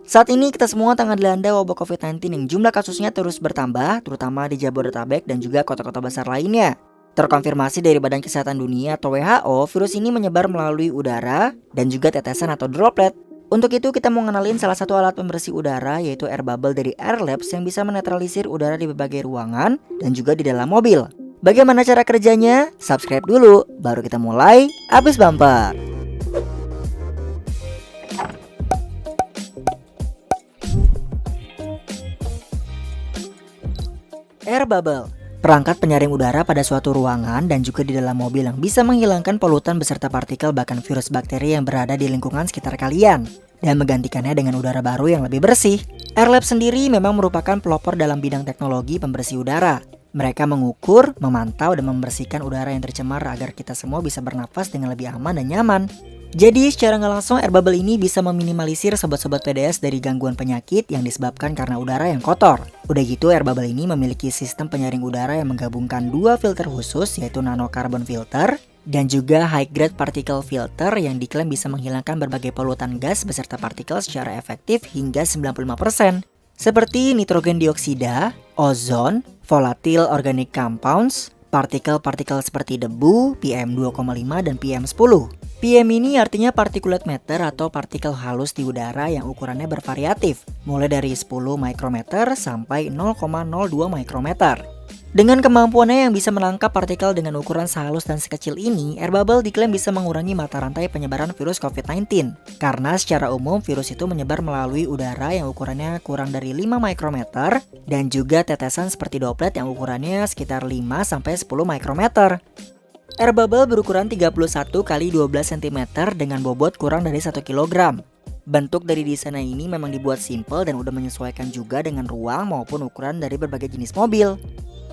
Saat ini kita semua tengah dilanda wabah COVID-19 yang jumlah kasusnya terus bertambah, terutama di Jabodetabek dan juga kota-kota besar lainnya. Terkonfirmasi dari Badan Kesehatan Dunia atau WHO, virus ini menyebar melalui udara dan juga tetesan atau droplet. Untuk itu kita mau ngenalin salah satu alat pembersih udara yaitu air bubble dari Airlabs yang bisa menetralisir udara di berbagai ruangan dan juga di dalam mobil. Bagaimana cara kerjanya? Subscribe dulu, baru kita mulai. Abis bumper. Air bubble, perangkat penyaring udara pada suatu ruangan dan juga di dalam mobil yang bisa menghilangkan polutan beserta partikel bahkan virus bakteri yang berada di lingkungan sekitar kalian dan menggantikannya dengan udara baru yang lebih bersih. Airlabs sendiri memang merupakan pelopor dalam bidang teknologi pembersih udara. Mereka mengukur, memantau, dan membersihkan udara yang tercemar agar kita semua bisa bernafas dengan lebih aman dan nyaman. Jadi secara nggak langsung air bubble ini bisa meminimalisir sobat-sobat PDS dari gangguan penyakit yang disebabkan karena udara yang kotor. Udah gitu air bubble ini memiliki sistem penyaring udara yang menggabungkan dua filter khusus yaitu nano carbon filter dan juga high grade particle filter yang diklaim bisa menghilangkan berbagai polutan gas beserta partikel secara efektif hingga 95%. Seperti nitrogen dioksida, ozon, volatile organic compounds, partikel-partikel seperti debu, PM2,5 dan PM10. PM ini artinya particulate matter atau partikel halus di udara yang ukurannya bervariatif, mulai dari 10 mikrometer sampai 0,02 mikrometer. Dengan kemampuannya yang bisa menangkap partikel dengan ukuran sehalus dan sekecil ini, air bubble diklaim bisa mengurangi mata rantai penyebaran virus COVID-19. Karena secara umum virus itu menyebar melalui udara yang ukurannya kurang dari 5 mikrometer dan juga tetesan seperti droplet yang ukurannya sekitar 5-10 mikrometer. Air bubble berukuran 31 x 12 cm dengan bobot kurang dari 1 kg. Bentuk dari desainnya ini memang dibuat simple dan udah menyesuaikan juga dengan ruang maupun ukuran dari berbagai jenis mobil.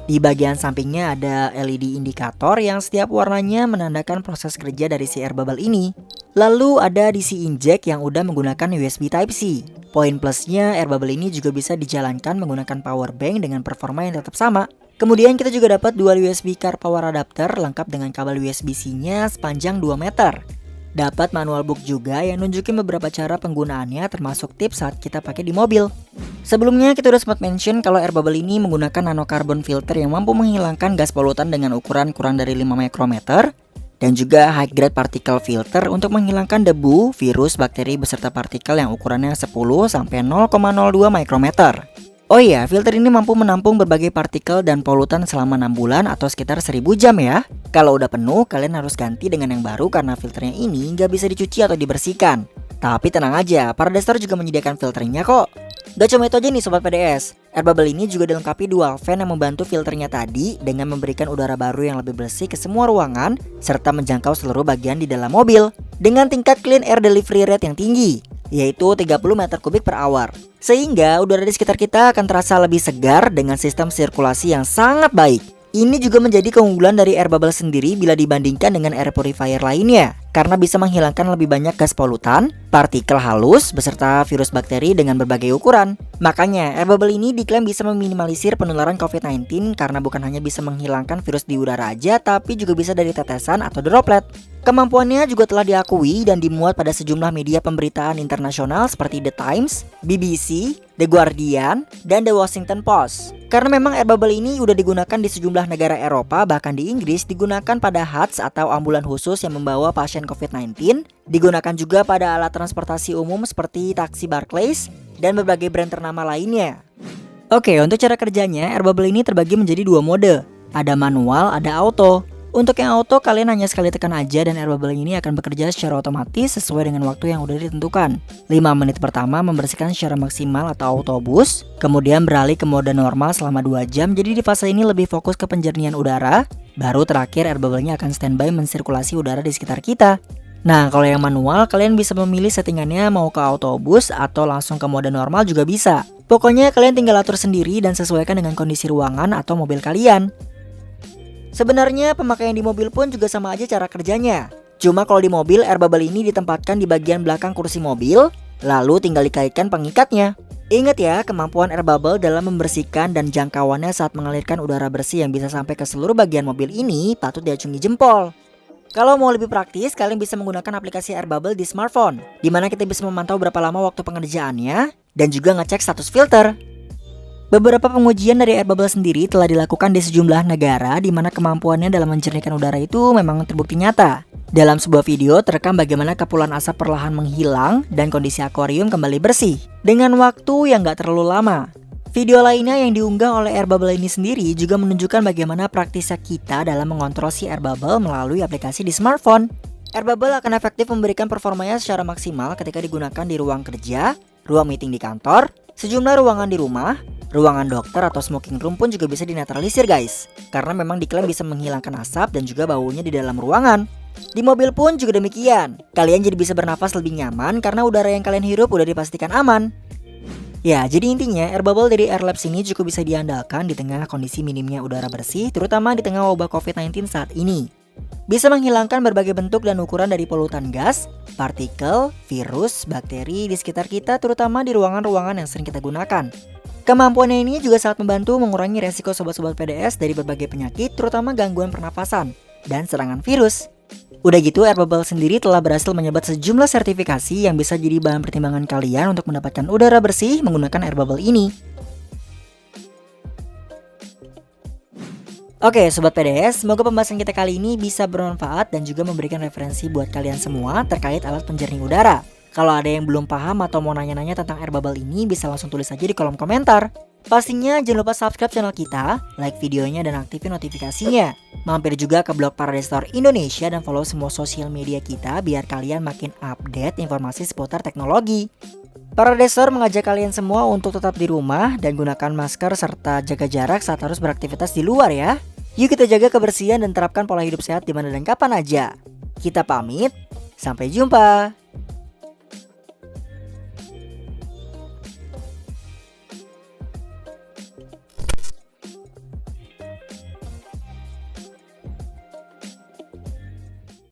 Di bagian sampingnya ada LED indikator yang setiap warnanya menandakan proses kerja dari si air bubble ini. Lalu ada DC inject yang udah menggunakan USB Type-C. Poin plusnya air bubble ini juga bisa dijalankan menggunakan power bank dengan performa yang tetap sama. Kemudian kita juga dapat dual USB car power adapter lengkap dengan kabel USB-C-nya sepanjang 2 meter. Dapat manual book juga yang nunjukin beberapa cara penggunaannya termasuk tips saat kita pakai di mobil. Sebelumnya kita udah sempat mention kalau air bubble ini menggunakan nano carbon filter yang mampu menghilangkan gas polutan dengan ukuran kurang dari 5 mikrometer dan juga high grade particle filter untuk menghilangkan debu, virus, bakteri beserta partikel yang ukurannya 10 sampai 0,02 mikrometer. Oh iya, filter ini mampu menampung berbagai partikel dan polutan selama 6 bulan atau sekitar 1000 jam ya. Kalau udah penuh, kalian harus ganti dengan yang baru karena filternya ini nggak bisa dicuci atau dibersihkan. Tapi tenang aja, Paradise Store juga menyediakan filternya kok. Gak cuma itu aja nih sobat PDS, air bubble ini juga dilengkapi dual fan yang membantu filternya tadi dengan memberikan udara baru yang lebih bersih ke semua ruangan serta menjangkau seluruh bagian di dalam mobil dengan tingkat clean air delivery rate yang tinggi, yaitu 30 meter kubik per hour. Sehingga udara di sekitar kita akan terasa lebih segar dengan sistem sirkulasi yang sangat baik. Ini juga menjadi keunggulan dari air bubble sendiri bila dibandingkan dengan air purifier lainnya, karena bisa menghilangkan lebih banyak gas polutan, partikel halus, beserta virus bakteri dengan berbagai ukuran. Makanya air bubble ini diklaim bisa meminimalisir penularan COVID-19 karena bukan hanya bisa menghilangkan virus di udara aja, tapi juga bisa dari tetesan atau droplet. Kemampuannya juga telah diakui dan dimuat pada sejumlah media pemberitaan internasional seperti The Times, BBC, The Guardian, dan The Washington Post. Karena memang air bubble ini udah digunakan di sejumlah negara Eropa, bahkan di Inggris digunakan pada HATS atau ambulan khusus yang membawa pasien COVID-19, digunakan juga pada alat transportasi umum seperti taksi Barclays, dan berbagai brand ternama lainnya. Oke, untuk cara kerjanya, air bubble ini terbagi menjadi 2 mode. Ada manual, ada auto. Untuk yang auto, kalian hanya sekali tekan aja dan air bubble ini akan bekerja secara otomatis sesuai dengan waktu yang udah ditentukan. 5 menit pertama membersihkan secara maksimal atau auto boost, kemudian beralih ke mode normal selama 2 jam, jadi di fase ini lebih fokus ke penjernihan udara, baru terakhir air bubble-nya akan standby mensirkulasi udara di sekitar kita. Nah, kalau yang manual, kalian bisa memilih settingannya mau ke auto boost atau langsung ke mode normal juga bisa. Pokoknya kalian tinggal atur sendiri dan sesuaikan dengan kondisi ruangan atau mobil kalian. Sebenarnya pemakaian di mobil pun juga sama aja cara kerjanya. Cuma kalau di mobil air bubble ini ditempatkan di bagian belakang kursi mobil, lalu tinggal dikaitkan pengikatnya. Ingat ya, kemampuan air bubble dalam membersihkan dan jangkauannya saat mengalirkan udara bersih yang bisa sampai ke seluruh bagian mobil ini patut diacungi jempol. Kalau mau lebih praktis, kalian bisa menggunakan aplikasi Air Bubble di smartphone, di mana kita bisa memantau berapa lama waktu pengerjaannya dan juga ngecek status filter. Beberapa pengujian dari Air Bubble sendiri telah dilakukan di sejumlah negara di mana kemampuannya dalam menjernihkan udara itu memang terbukti nyata. Dalam sebuah video terekam bagaimana kepulan asap perlahan menghilang dan kondisi akuarium kembali bersih dengan waktu yang gak terlalu lama. Video lainnya yang diunggah oleh Air Bubble ini sendiri juga menunjukkan bagaimana praktisnya kita dalam mengontrol si Air Bubble melalui aplikasi di smartphone. Air Bubble akan efektif memberikan performanya secara maksimal ketika digunakan di ruang kerja, ruang meeting di kantor, sejumlah ruangan di rumah, ruangan dokter atau smoking room pun juga bisa dinetralisir guys. Karena memang diklaim bisa menghilangkan asap dan juga baunya di dalam ruangan. Di mobil pun juga demikian. Kalian jadi bisa bernafas lebih nyaman karena udara yang kalian hirup udah dipastikan aman. Ya, jadi intinya Air Bubble dari Airlabs ini cukup bisa diandalkan di tengah kondisi minimnya udara bersih, terutama di tengah wabah COVID-19 saat ini. Bisa menghilangkan berbagai bentuk dan ukuran dari polutan gas, partikel, virus, bakteri di sekitar kita, terutama di ruangan-ruangan yang sering kita gunakan. Kemampuannya ini juga sangat membantu mengurangi resiko sobat-sobat PDS dari berbagai penyakit, terutama gangguan pernapasan dan serangan virus. Udah gitu, Air Bubble sendiri telah berhasil menyebat sejumlah sertifikasi yang bisa jadi bahan pertimbangan kalian untuk mendapatkan udara bersih menggunakan Air Bubble ini. Oke Sobat PDS, semoga pembahasan kita kali ini bisa bermanfaat dan juga memberikan referensi buat kalian semua terkait alat penjernih udara. Kalau ada yang belum paham atau mau nanya-nanya tentang Air Bubble ini, bisa langsung tulis aja di kolom komentar. Pastinya jangan lupa subscribe channel kita, like videonya dan aktifin notifikasinya. Mampir juga ke blog Paradise Store Indonesia dan follow semua sosial media kita biar kalian makin update informasi seputar teknologi. Paradise Store mengajak kalian semua untuk tetap di rumah dan gunakan masker serta jaga jarak saat harus beraktivitas di luar ya. Yuk kita jaga kebersihan dan terapkan pola hidup sehat di mana dan kapan aja. Kita pamit, sampai jumpa.